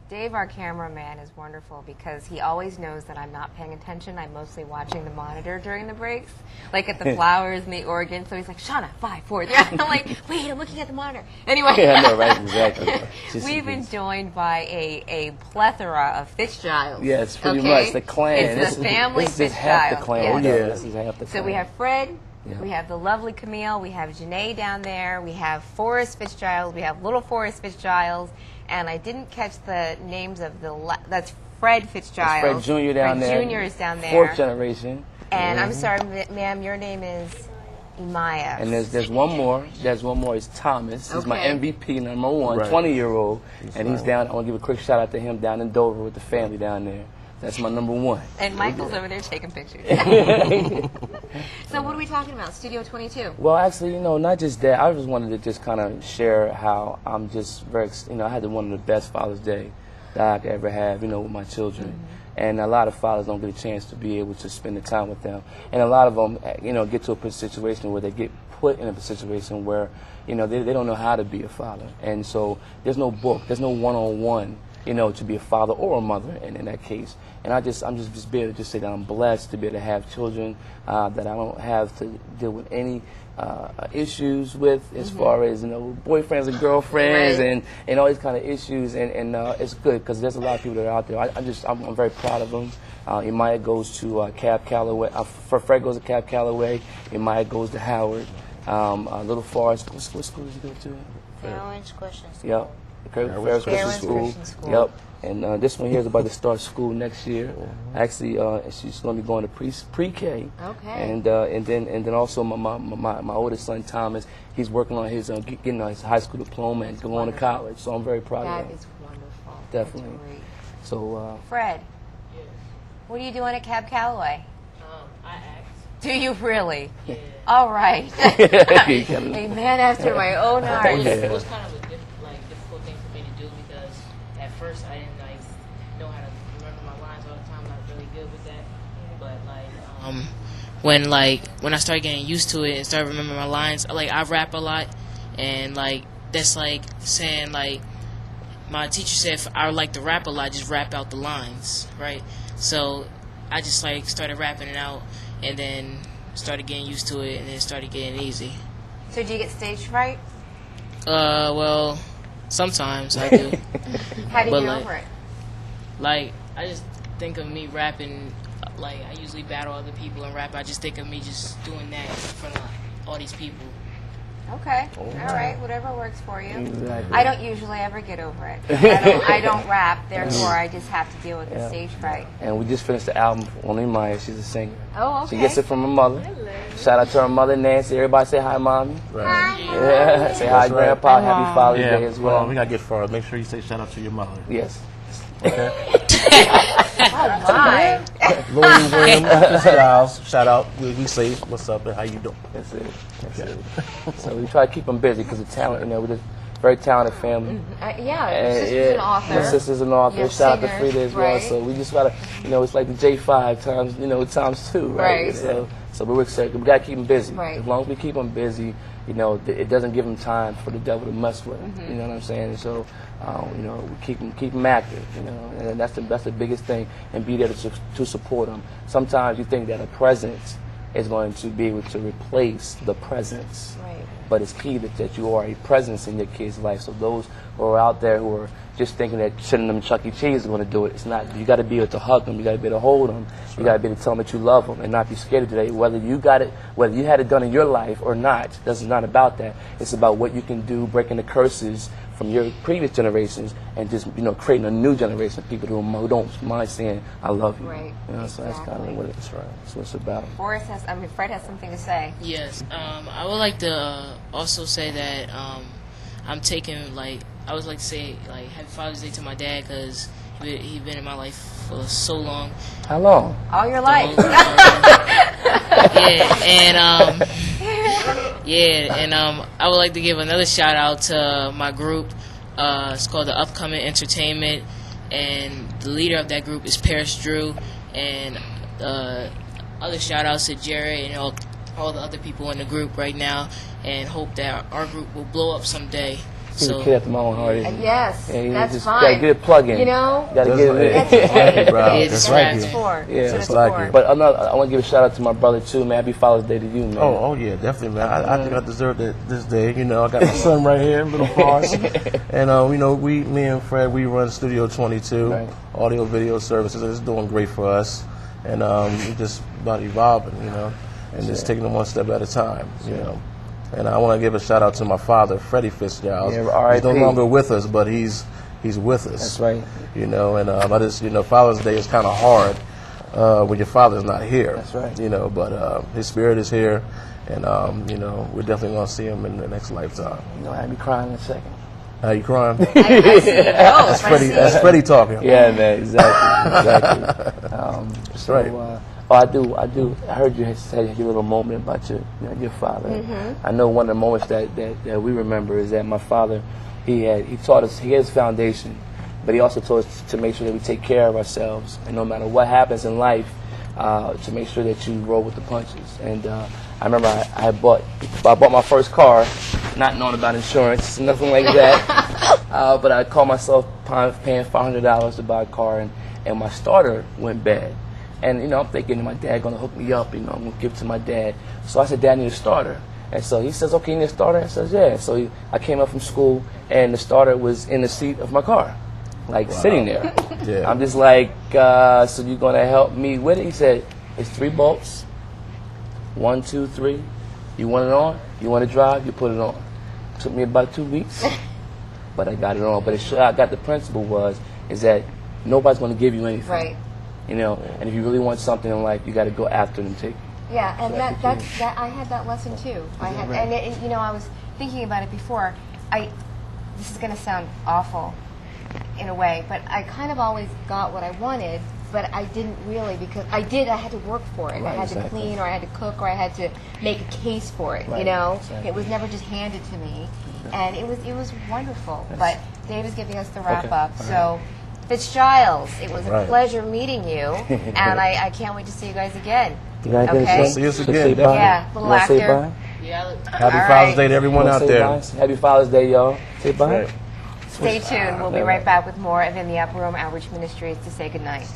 Dave, our cameraman, is wonderful because he always knows that I'm not paying attention. I'm mostly watching the monitor during the breaks, like at the flowers and the organ. So he's like, Shauna, 5, 4, 3. I'm like, wait, I'm looking at the monitor. Anyway. Yeah, I know, right? Exactly. We've been joined by a plethora of Fistzgiles. Yes, pretty much. The clan. It's the family This is half the Fistzgiles. clan. Yeah. This is half the clan. So we have Fred. Yeah. We have the lovely Camille. We have Janae down there. We have Forrest Fistzgiles. We have little Forrest Fistzgiles. And I didn't catch the names of that's Fred Fistzgiles. Fred Jr. down there. Fred Jr. is down there. 4th generation. And I'm sorry, ma'am, your name is Imaya. And there's one more. There's one more. It's Thomas. He's my MVP, number 1, 20-year-old. And he's down. I want to give a quick shout out to him down in Dover with the family down there. That's my number 1. And Michael's over there taking pictures. So what are we talking about? Studio 22? Well, actually, not just that. I just wanted to just kind of share how I'm just very, I had one of the best Father's Day that I could ever have, with my children. And a lot of fathers don't get a chance to be able to spend the time with them. And a lot of them, get to a situation where they get put in a situation where, they don't know how to be a father. And so there's no book, there's no one-on-one, to be a father or a mother in that case. And I'm just be able to just say that I'm blessed to be able to have children that I don't have to deal with any issues with as far as, boyfriends and girlfriends and all these kind of issues. And it's good because there's a lot of people that are out there. I'm very proud of them. Imaya goes to Cab Calloway. Fred goes to Cab Calloway. Imaya goes to Howard. Little Forrest, what school does he go to? Fairwinds Christian School. Yep. Fairwinds Christian School. Yep. And this one here is about to start school next year. Actually, she's going to be going to pre-K. Okay. And then also my oldest son Thomas, he's working on his getting his high school diploma and going to college. So I'm very proud of him. That is wonderful. Definitely. That's great. So Fred, what are you doing at Cab Calloway? I act. Do you really? Yeah. All right. A man after my own heart. It was kind of a difficult thing for me to do because at first I didn't know how to remember my lines all the time. I'm not really good with that. But when I started getting used to it and started remembering my lines, I rap a lot, and that's saying my teacher said if I would like to rap a lot, just rap out the lines, right? So I just started rapping it out, and then started getting used to it, and then started getting easy. So do you get stage fright? Well, sometimes I do. How do you get over it? I just think of me rapping, I usually battle other people and rap. I just think of me just doing that in front of all these people. Okay. All right. Whatever works for you. Exactly. I don't usually ever get over it. I don't rap, therefore I just have to deal with the stage fright. And we just finished the album on Imaya. She's a singer. Oh, okay. She gets it from her mother. Hello. Shout out to her mother, Nancy. Everybody say hi, Mommy. Hi. Yeah. Say hi, Grandpa. Happy Father's Day as well. We gotta get far. Make sure you say shout out to your mother. Yes. Okay. Oh, my. Louis William, Fistzgiles, shout out. We say what's up and how you doing. That's it. That's it. So we try to keep them busy because of talent. We're just a very talented family. Yeah, sister's an author. My sister's an author. You're Shout out to singers, Frida as well. right? So we just gotta, it's like the J5 times 2, right? Right. So we're excited. We gotta keep them busy. Right. As long as we keep them busy, it doesn't give them time for the devil to mess with them. You know what I'm saying? And so, we keep them active. And that's the biggest thing. And be there to support them. Sometimes you think that a presence is going to be able to replace the presence. Right. But it's key that you are a presence in your kid's life. So those who are out there who are just thinking that sending them Chuck E. Cheese is going to do it, it's not. You got to be able to hug them. You got to be able to hold them. You got to be able to tell them that you love them and not be scared of today. Whether you got it, whether you had it done in your life or not, this is not about that. It's about what you can do, breaking the curses from your previous generations, and just creating a new generation of people who don't mind saying "I love you." Right. So that's kind of what it's right. That's what it's about. Fred has something to say. Yes. I would like to also say that I'm taking I would like to say Happy Father's Day to my dad because he's been in my life for so long. How long? All your life. I would like to give another shout out to my group. It's called the Upcoming Entertainment, and the leader of that group is Paris Drew, and other shout outs to Jared and all the other people in the group right now, and hope that our group will blow up someday. He's So a kid after my own heart. Yes, Yeah, you that's just fine. gotta get it plug in. You know? Gotta That's get like- it That's in. okay. Bro, Yeah, that's it's right. right. It's here. for. Yeah. That's Just what like it's for. it. But I want to give a shout out to my brother too, man. Happy Father's Day to you, man. Oh yeah, definitely, man. I think I deserve this day. You know, I got my son right here, little Forrest, and you know, me and Fred, we run Studio 22, Right. audio video services. It's doing great for us, and we just about evolving, you know, and just taking it one step at a time, you know. And I want to give a shout out to my father, Freddie Fistzgiles. Yeah, He's R.I.P. no longer with us, but he's with us. That's right. You know, and I just, you know, Father's Day is kind of hard when your father's not here. That's right. You know, but his spirit is here, and you know, we're definitely gonna see him in the next lifetime. You know, I'll be crying in a second. Are you crying? I see the ghost. I see That's it. Freddie talking. Yeah, man, exactly. So, right. I do. I heard you had said your little moment about your father. I know one of the moments that we remember is that my father, he taught us, he has foundation, but he also taught us to make sure that we take care of ourselves, and no matter what happens in life, to make sure that you roll with the punches. And I remember I bought my first car, not knowing about insurance, nothing like that. But I called myself paying $500 to buy a car, and my starter went bad. And, you know, I'm thinking my dad going to hook me up, you know, I'm going to give it to my dad. So I said, Dad, I need a starter. And so he says, okay, you need a starter? I says, yeah. So I came up from school, and the starter was in the seat of my car, like sitting there. Yeah. I'm just like, so you're going to help me with it? He said, it's 3 bolts, 1, 2, 3. You want it on? You want to drive? You put it on. Took me about 2 weeks, but I got it on. But I got the principle is that nobody's going to give you anything. Right. You know, and if you really want something in life, you got to go after it and take it. Yeah, and That's that I had that lesson too. I had, and it, you know, I was thinking about it before. This is going to sound awful, in a way, but I kind of always got what I wanted, but I didn't really, because I had to work for it. Right, I had to exactly. clean, or I had to cook, or I had to make a case for it. Right, You know, exactly. it was never just handed to me, and it was wonderful. But Dave is giving us the wrap Okay, up, all so. Fistzgiles, it was a Right. pleasure meeting you, and I can't wait to see you guys again. You gotta get Okay. a chance See us to again, say definitely. bye? Yeah, little You wanna say actor. bye? yeah, Happy All Father's right. Day to everyone Wanna out say there. bye? Happy Father's Day, y'all. Say bye. Right. Stay tuned. We'll be right back with more of In the Upper Room Outreach Ministries to say goodnight.